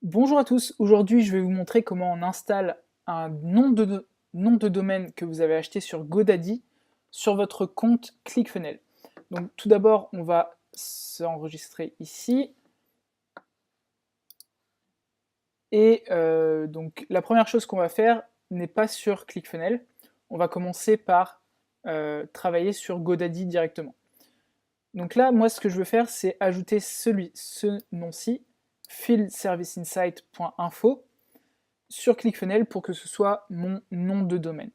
Bonjour à tous, aujourd'hui je vais vous montrer comment on installe un nom de domaine que vous avez acheté sur GoDaddy sur votre compte ClickFunnels. Donc tout d'abord on va s'enregistrer ici et donc la première chose qu'on va faire n'est pas sur ClickFunnels, on va commencer par travailler sur GoDaddy directement. Donc là moi ce que je veux faire c'est ajouter ce nom-ci, fieldserviceinsight.info sur ClickFunnels pour que ce soit mon nom de domaine.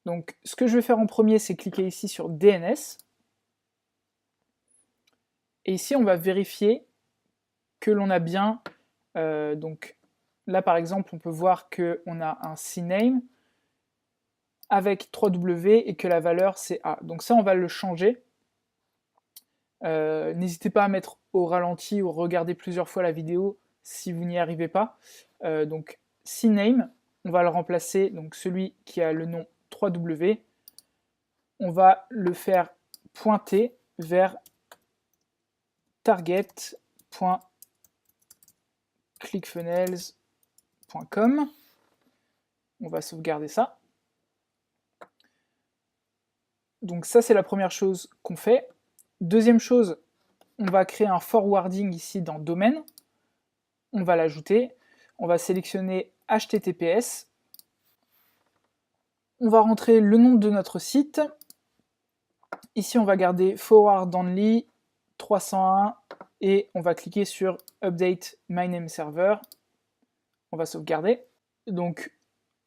Donc ce que je vais faire en premier, c'est cliquer ici sur DNS. Et ici, on va vérifier que l'on a bien... donc là, par exemple, on peut voir qu'on a un CNAME avec 3W et que la valeur, c'est A. Donc ça, on va le changer. N'hésitez pas à mettre au ralenti ou regarder plusieurs fois la vidéo si vous n'y arrivez pas. Donc CNAME, on va le remplacer, donc celui qui a le nom 3W, on va le faire pointer vers target.clickfunnels.com. On va sauvegarder ça. Donc ça, c'est la première chose qu'on fait. Deuxième chose, on va créer un forwarding ici dans domaine. On va l'ajouter. On va sélectionner HTTPS. On va rentrer le nom de notre site. Ici, on va garder forward only 301 et on va cliquer sur update my name server. On va sauvegarder. Donc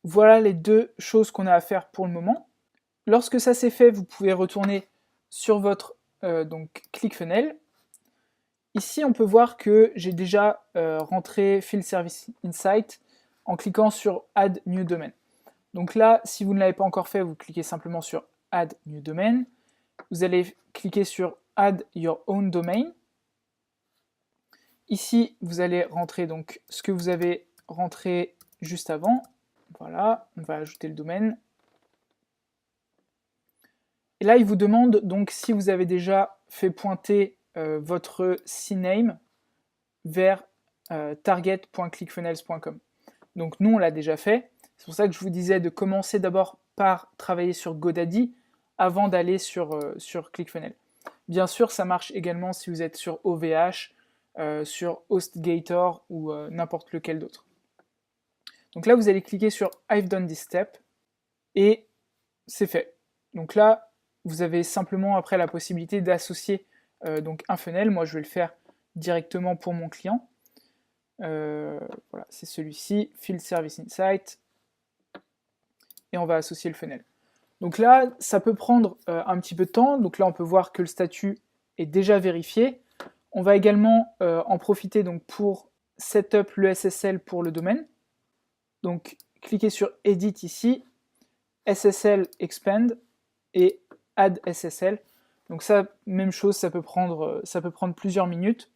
voilà les deux choses qu'on a à faire pour le moment. Lorsque ça c'est fait, vous pouvez retourner sur votre donc ClickFunnels. Ici, on peut voir que j'ai déjà rentré Field Service Insight en cliquant sur Add New Domain. Donc là, si vous ne l'avez pas encore fait, vous cliquez simplement sur Add New Domain. Vous allez cliquer sur Add Your Own Domain. Ici, vous allez rentrer donc ce que vous avez rentré juste avant. Voilà, on va ajouter le domaine. Et là, il vous demande donc si vous avez déjà fait pointer votre CNAME vers target.clickfunnels.com. Donc nous, on l'a déjà fait. C'est pour ça que je vous disais de commencer d'abord par travailler sur GoDaddy avant d'aller sur ClickFunnels. Bien sûr, ça marche également si vous êtes sur OVH, sur HostGator ou n'importe lequel d'autre. Donc là, vous allez cliquer sur I've done this step et c'est fait. Donc là, vous avez simplement après la possibilité d'associer donc un funnel. Moi, je vais le faire directement pour mon client. Voilà, c'est celui-ci, Field Service Insight, et on va associer le funnel. Donc là, ça peut prendre un petit peu de temps. Donc là, on peut voir que le statut est déjà vérifié. On va également en profiter donc pour setup le SSL pour le domaine. Donc, cliquez sur Edit ici, SSL Expand et Add SSL. Donc ça, même chose, ça peut prendre plusieurs minutes,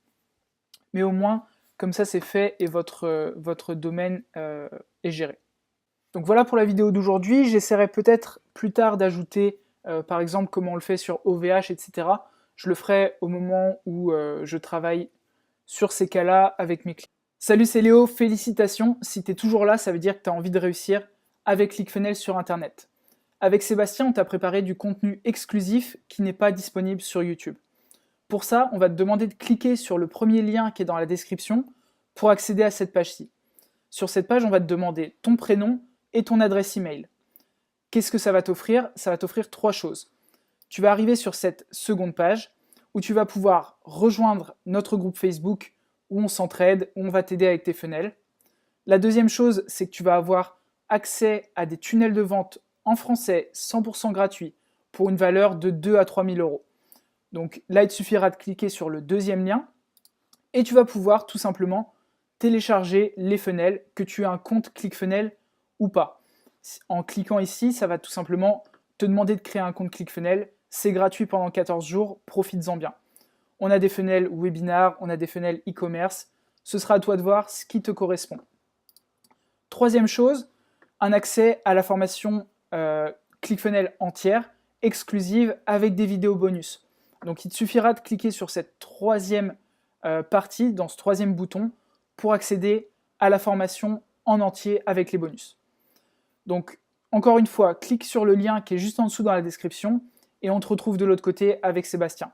mais au moins, comme ça, c'est fait et votre domaine est géré. Donc voilà pour la vidéo d'aujourd'hui. J'essaierai peut-être plus tard d'ajouter, par exemple, comment on le fait sur OVH, etc. Je le ferai au moment où je travaille sur ces cas-là avec mes clients. Salut, c'est Léo, félicitations. Si tu es toujours là, ça veut dire que tu as envie de réussir avec ClickFunnels sur Internet. Avec Sébastien, on t'a préparé du contenu exclusif qui n'est pas disponible sur YouTube. Pour ça, on va te demander de cliquer sur le premier lien qui est dans la description pour accéder à cette page-ci. Sur cette page, on va te demander ton prénom et ton adresse email. Qu'est-ce que ça va t'offrir? Ça va t'offrir trois choses. Tu vas arriver sur cette seconde page où tu vas pouvoir rejoindre notre groupe Facebook où on s'entraide, où on va t'aider avec tes funnels. La deuxième chose, c'est que tu vas avoir accès à des tunnels de vente en français 100% gratuits pour une valeur de 2 à 3 000 euros. Donc là, il te suffira de cliquer sur le deuxième lien et tu vas pouvoir tout simplement télécharger les funnels, que tu aies un compte ClickFunnels ou pas. En cliquant ici, ça va tout simplement te demander de créer un compte ClickFunnels. C'est gratuit pendant 14 jours, profites-en bien. On a des funnels webinaires, on a des funnels e-commerce. Ce sera à toi de voir ce qui te correspond. Troisième chose, un accès à la formation ClickFunnels entière, exclusive, avec des vidéos bonus. Donc il te suffira de cliquer sur cette troisième partie, dans ce troisième bouton, pour accéder à la formation en entier avec les bonus. Donc, encore une fois, clique sur le lien qui est juste en dessous dans la description et on te retrouve de l'autre côté avec Sébastien.